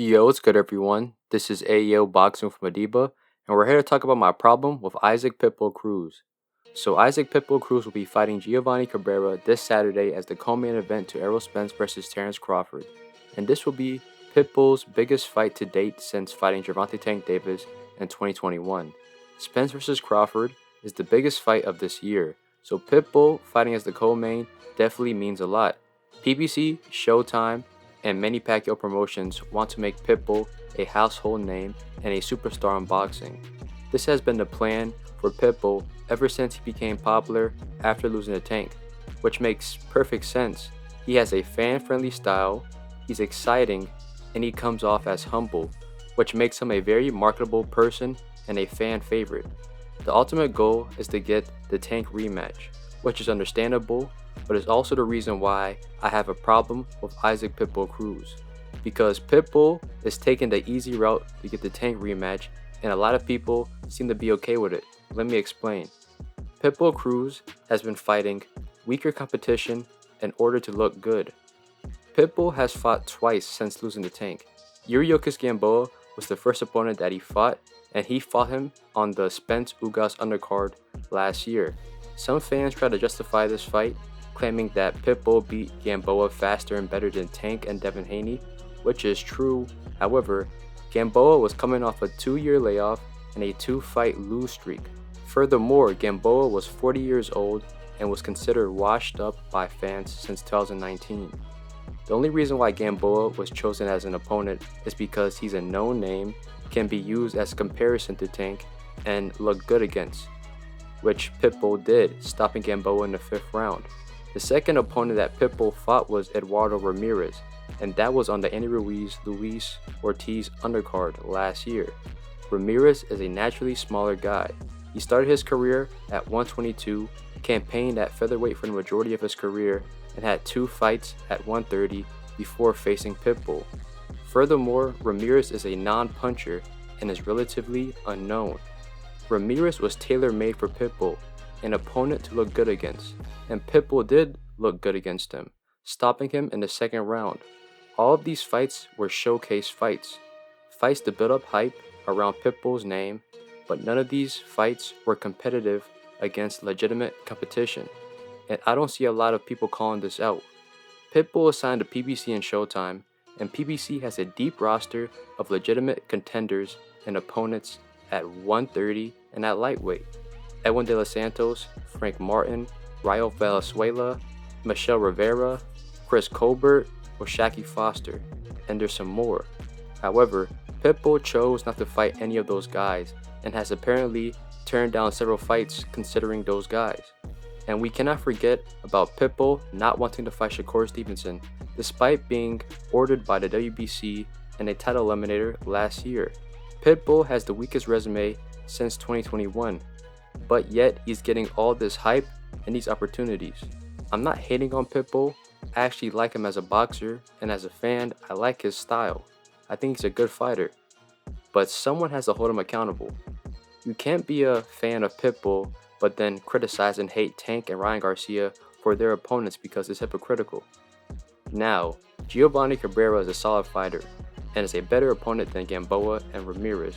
Yo, what's good, everyone? This is Ayo Boxing from Adiba, and we're here to talk about my problem with Isaac Pitbull Cruz. So, Isaac Pitbull Cruz will be fighting Giovanni Cabrera this Saturday as the co-main event to Errol Spence versus Terrence Crawford, and this will be Pitbull's biggest fight to date since fighting Gervonta Tank Davis in 2021. Spence versus Crawford is the biggest fight of this year, so Pitbull fighting as the co-main definitely means a lot. PBC, Showtime, and many Pacquiao promotions want to make Pitbull a household name and a superstar in boxing. This has been the plan for Pitbull ever since he became popular after losing to Tank, which makes perfect sense. He has a fan-friendly style, he's exciting, and he comes off as humble, which makes him a very marketable person and a fan favorite. The ultimate goal is to get the Tank rematch, which is understandable, but is also the reason why I have a problem with Isaac Pitbull Cruz. Because Pitbull is taking the easy route to get the Tank rematch, and a lot of people seem to be okay with it. Let me explain. Pitbull Cruz has been fighting weaker competition in order to look good. Pitbull has fought twice since losing to Tank. Yuriorkis Gamboa was the first opponent that he fought, and he fought him on the Spence Ugas undercard last year. Some fans try to justify this fight, claiming that Pitbull beat Gamboa faster and better than Tank and Devin Haney, which is true. However, Gamboa was coming off a 2-year layoff and a 2-fight lose streak. Furthermore, Gamboa was 40 years old and was considered washed up by fans since 2019. The only reason why Gamboa was chosen as an opponent is because he's a known name, can be used as a comparison to Tank, and look good against, which Pitbull did, stopping Gamboa in the 5th round. The second opponent that Pitbull fought was Eduardo Ramirez, and that was on the Andy Ruiz-Luis Ortiz undercard last year. Ramirez is a naturally smaller guy. He started his career at 122, campaigned at featherweight for the majority of his career, and had 2 fights at 130 before facing Pitbull. Furthermore, Ramirez is a non-puncher and is relatively unknown. Ramirez was tailor-made for Pitbull, an opponent to look good against, and Pitbull did look good against him, stopping him in the 2nd round. All of these fights were showcase fights to build up hype around Pitbull's name, but none of these fights were competitive against legitimate competition, and I don't see a lot of people calling this out. Pitbull is signed to PBC and Showtime, and PBC has a deep roster of legitimate contenders and opponents at 130 and at lightweight. Edwin De Los Santos, Frank Martin, Rayo Valenzuela, Michelle Rivera, Chris Colbert, or Shaki Foster, and there's some more. However, Pitbull chose not to fight any of those guys and has apparently turned down several fights considering those guys. And we cannot forget about Pitbull not wanting to fight Shakur Stevenson, despite being ordered by the WBC in a title eliminator last year. Pitbull has the weakest resume since 2021, but yet he's getting all this hype and these opportunities. I'm not hating on Pitbull. I actually like him as a boxer, and as a fan, I like his style. I think he's a good fighter. But someone has to hold him accountable. You can't be a fan of Pitbull, but then criticize and hate Tank and Ryan Garcia for their opponents because it's hypocritical. Now, Giovanni Cabrera is a solid fighter, and is a better opponent than Gamboa and Ramirez.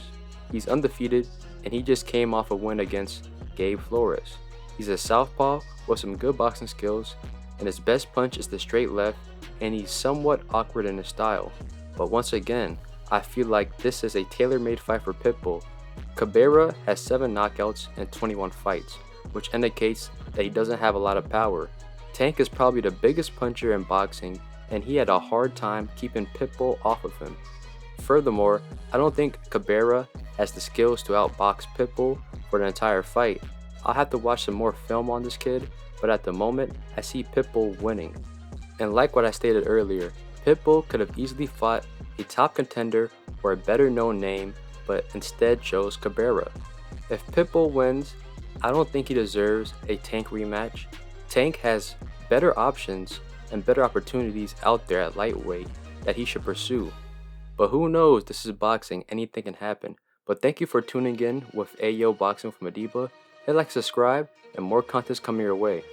He's undefeated, and he just came off a win against Gabe Flores. He's a southpaw with some good boxing skills, and his best punch is the straight left, and he's somewhat awkward in his style. But once again, I feel like this is a tailor-made fight for Pitbull. Cabrera has 7 knockouts in 21 fights, which indicates that he doesn't have a lot of power. Tank is probably the biggest puncher in boxing, and he had a hard time keeping Pitbull off of him. Furthermore, I don't think Cabrera has the skills to outbox Pitbull for the entire fight. I'll have to watch some more film on this kid, but at the moment, I see Pitbull winning. And like what I stated earlier, Pitbull could have easily fought a top contender or a better known name, but instead chose Cabrera. If Pitbull wins, I don't think he deserves a Tank rematch. Tank has better options and better opportunities out there at lightweight that he should pursue. But who knows, this is boxing, anything can happen. But thank you for tuning in with Ayo Boxing from Adiba. Hit like, subscribe, and more content's coming your way.